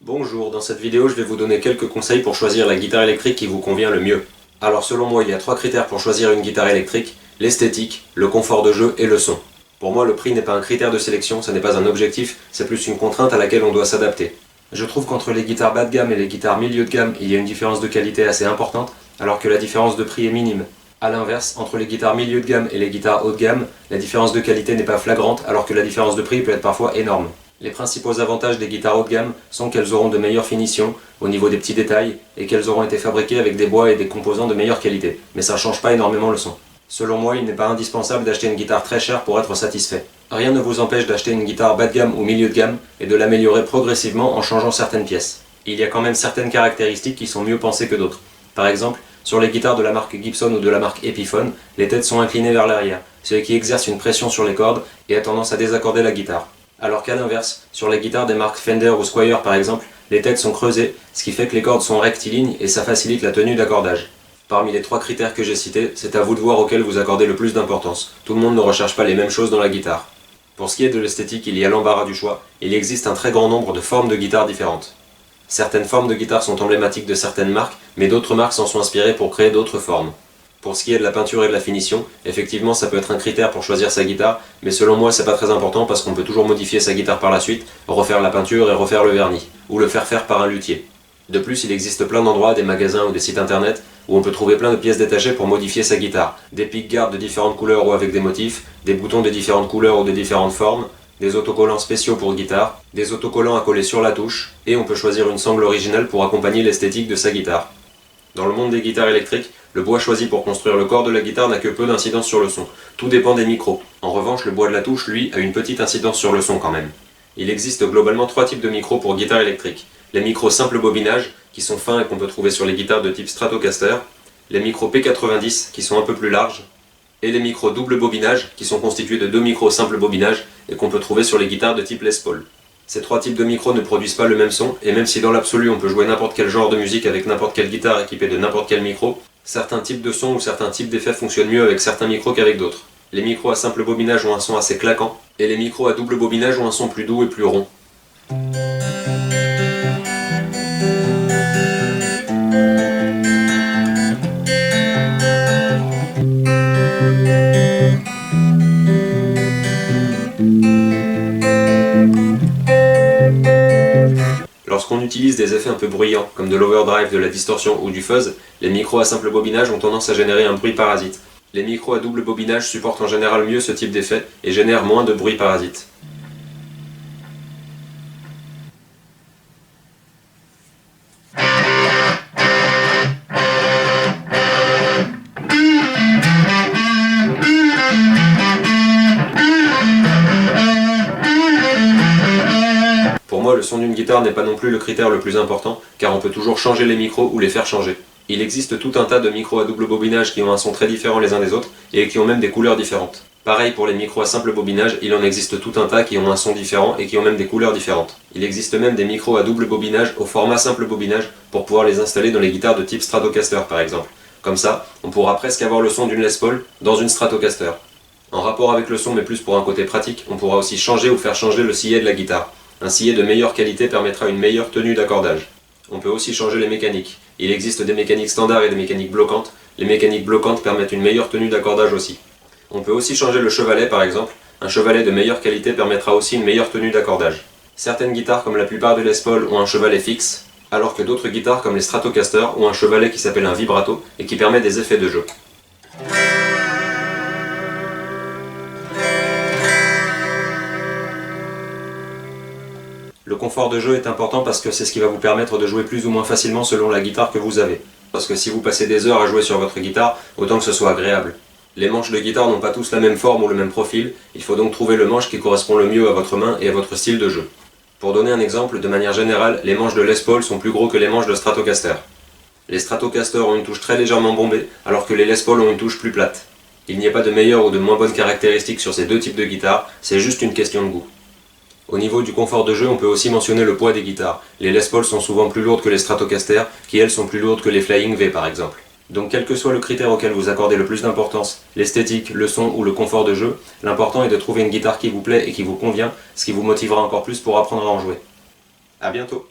Bonjour, dans cette vidéo je vais vous donner quelques conseils pour choisir la guitare électrique qui vous convient le mieux. Alors selon moi il y a 3 critères pour choisir une guitare électrique, l'esthétique, le confort de jeu et le son. Pour moi le prix n'est pas un critère de sélection, ce n'est pas un objectif, c'est plus une contrainte à laquelle on doit s'adapter. Je trouve qu'entre les guitares bas de gamme et les guitares milieu de gamme, il y a une différence de qualité assez importante, alors que la différence de prix est minime. A l'inverse, entre les guitares milieu de gamme et les guitares haut de gamme, la différence de qualité n'est pas flagrante, alors que la différence de prix peut être parfois énorme. Les principaux avantages des guitares haut de gamme sont qu'elles auront de meilleures finitions au niveau des petits détails et qu'elles auront été fabriquées avec des bois et des composants de meilleure qualité, mais ça change pas énormément le son. Selon moi, il n'est pas indispensable d'acheter une guitare très chère pour être satisfait. Rien ne vous empêche d'acheter une guitare bas de gamme ou milieu de gamme et de l'améliorer progressivement en changeant certaines pièces. Il y a quand même certaines caractéristiques qui sont mieux pensées que d'autres. Par exemple, sur les guitares de la marque Gibson ou de la marque Epiphone, les têtes sont inclinées vers l'arrière, ce qui exerce une pression sur les cordes et a tendance à désaccorder la guitare. Alors qu'à l'inverse, sur les guitares des marques Fender ou Squier par exemple, les têtes sont creusées, ce qui fait que les cordes sont rectilignes et ça facilite la tenue d'accordage. Parmi les 3 critères que j'ai cités, c'est à vous de voir auxquels vous accordez le plus d'importance. Tout le monde ne recherche pas les mêmes choses dans la guitare. Pour ce qui est de l'esthétique, il y a l'embarras du choix. Il existe un très grand nombre de formes de guitares différentes. Certaines formes de guitares sont emblématiques de certaines marques, mais d'autres marques s'en sont inspirées pour créer d'autres formes. Pour ce qui est de la peinture et de la finition, effectivement ça peut être un critère pour choisir sa guitare, mais selon moi c'est pas très important parce qu'on peut toujours modifier sa guitare par la suite, refaire la peinture et refaire le vernis, ou le faire faire par un luthier. De plus, il existe plein d'endroits, des magasins ou des sites internet, où on peut trouver plein de pièces détachées pour modifier sa guitare. Des pick-guards de différentes couleurs ou avec des motifs, des boutons de différentes couleurs ou de différentes formes, des autocollants spéciaux pour guitare, des autocollants à coller sur la touche, et on peut choisir une sangle originale pour accompagner l'esthétique de sa guitare. Dans le monde des guitares électriques, le bois choisi pour construire le corps de la guitare n'a que peu d'incidence sur le son. Tout dépend des micros. En revanche, le bois de la touche, lui, a une petite incidence sur le son quand même. Il existe globalement 3 types de micros pour guitare électrique. Les micros simple bobinage, qui sont fins et qu'on peut trouver sur les guitares de type Stratocaster, les micros P90, qui sont un peu plus larges, et les micros double bobinage, qui sont constitués de 2 micros simple bobinage et qu'on peut trouver sur les guitares de type Les Paul. Ces 3 types de micros ne produisent pas le même son, et même si dans l'absolu on peut jouer n'importe quel genre de musique avec n'importe quelle guitare équipée de n'importe quel micro, certains types de sons ou certains types d'effets fonctionnent mieux avec certains micros qu'avec d'autres. Les micros à simple bobinage ont un son assez claquant, et les micros à double bobinage ont un son plus doux et plus rond. Lorsqu'on utilise des effets un peu bruyants, comme de l'overdrive, de la distorsion ou du fuzz, les micros à simple bobinage ont tendance à générer un bruit parasite. Les micros à double bobinage supportent en général mieux ce type d'effet et génèrent moins de bruit parasite. Pour moi, le son d'une guitare n'est pas non plus le critère le plus important, car on peut toujours changer les micros ou les faire changer. Il existe tout un tas de micros à double bobinage qui ont un son très différent les uns des autres, et qui ont même des couleurs différentes. Pareil pour les micros à simple bobinage, il en existe tout un tas qui ont un son différent et qui ont même des couleurs différentes. Il existe même des micros à double bobinage au format simple bobinage pour pouvoir les installer dans les guitares de type Stratocaster par exemple. Comme ça, on pourra presque avoir le son d'une Les Paul dans une Stratocaster. En rapport avec le son mais plus pour un côté pratique, on pourra aussi changer ou faire changer le sillet de la guitare. Un sillet de meilleure qualité permettra une meilleure tenue d'accordage. On peut aussi changer les mécaniques. Il existe des mécaniques standards et des mécaniques bloquantes. Les mécaniques bloquantes permettent une meilleure tenue d'accordage aussi. On peut aussi changer le chevalet par exemple. Un chevalet de meilleure qualité permettra aussi une meilleure tenue d'accordage. Certaines guitares comme la plupart des Les Paul ont un chevalet fixe, alors que d'autres guitares comme les Stratocaster ont un chevalet qui s'appelle un vibrato et qui permet des effets de jeu. Le confort de jeu est important parce que c'est ce qui va vous permettre de jouer plus ou moins facilement selon la guitare que vous avez. Parce que si vous passez des heures à jouer sur votre guitare, autant que ce soit agréable. Les manches de guitare n'ont pas tous la même forme ou le même profil, il faut donc trouver le manche qui correspond le mieux à votre main et à votre style de jeu. Pour donner un exemple, de manière générale, les manches de Les Paul sont plus gros que les manches de Stratocaster. Les Stratocaster ont une touche très légèrement bombée, alors que les Les Paul ont une touche plus plate. Il n'y a pas de meilleure ou de moins bonne caractéristique sur ces deux types de guitares, c'est juste une question de goût. Au niveau du confort de jeu, on peut aussi mentionner le poids des guitares. Les Les Paul sont souvent plus lourdes que les Stratocaster, qui elles sont plus lourdes que les Flying V par exemple. Donc quel que soit le critère auquel vous accordez le plus d'importance, l'esthétique, le son ou le confort de jeu, l'important est de trouver une guitare qui vous plaît et qui vous convient, ce qui vous motivera encore plus pour apprendre à en jouer. A bientôt!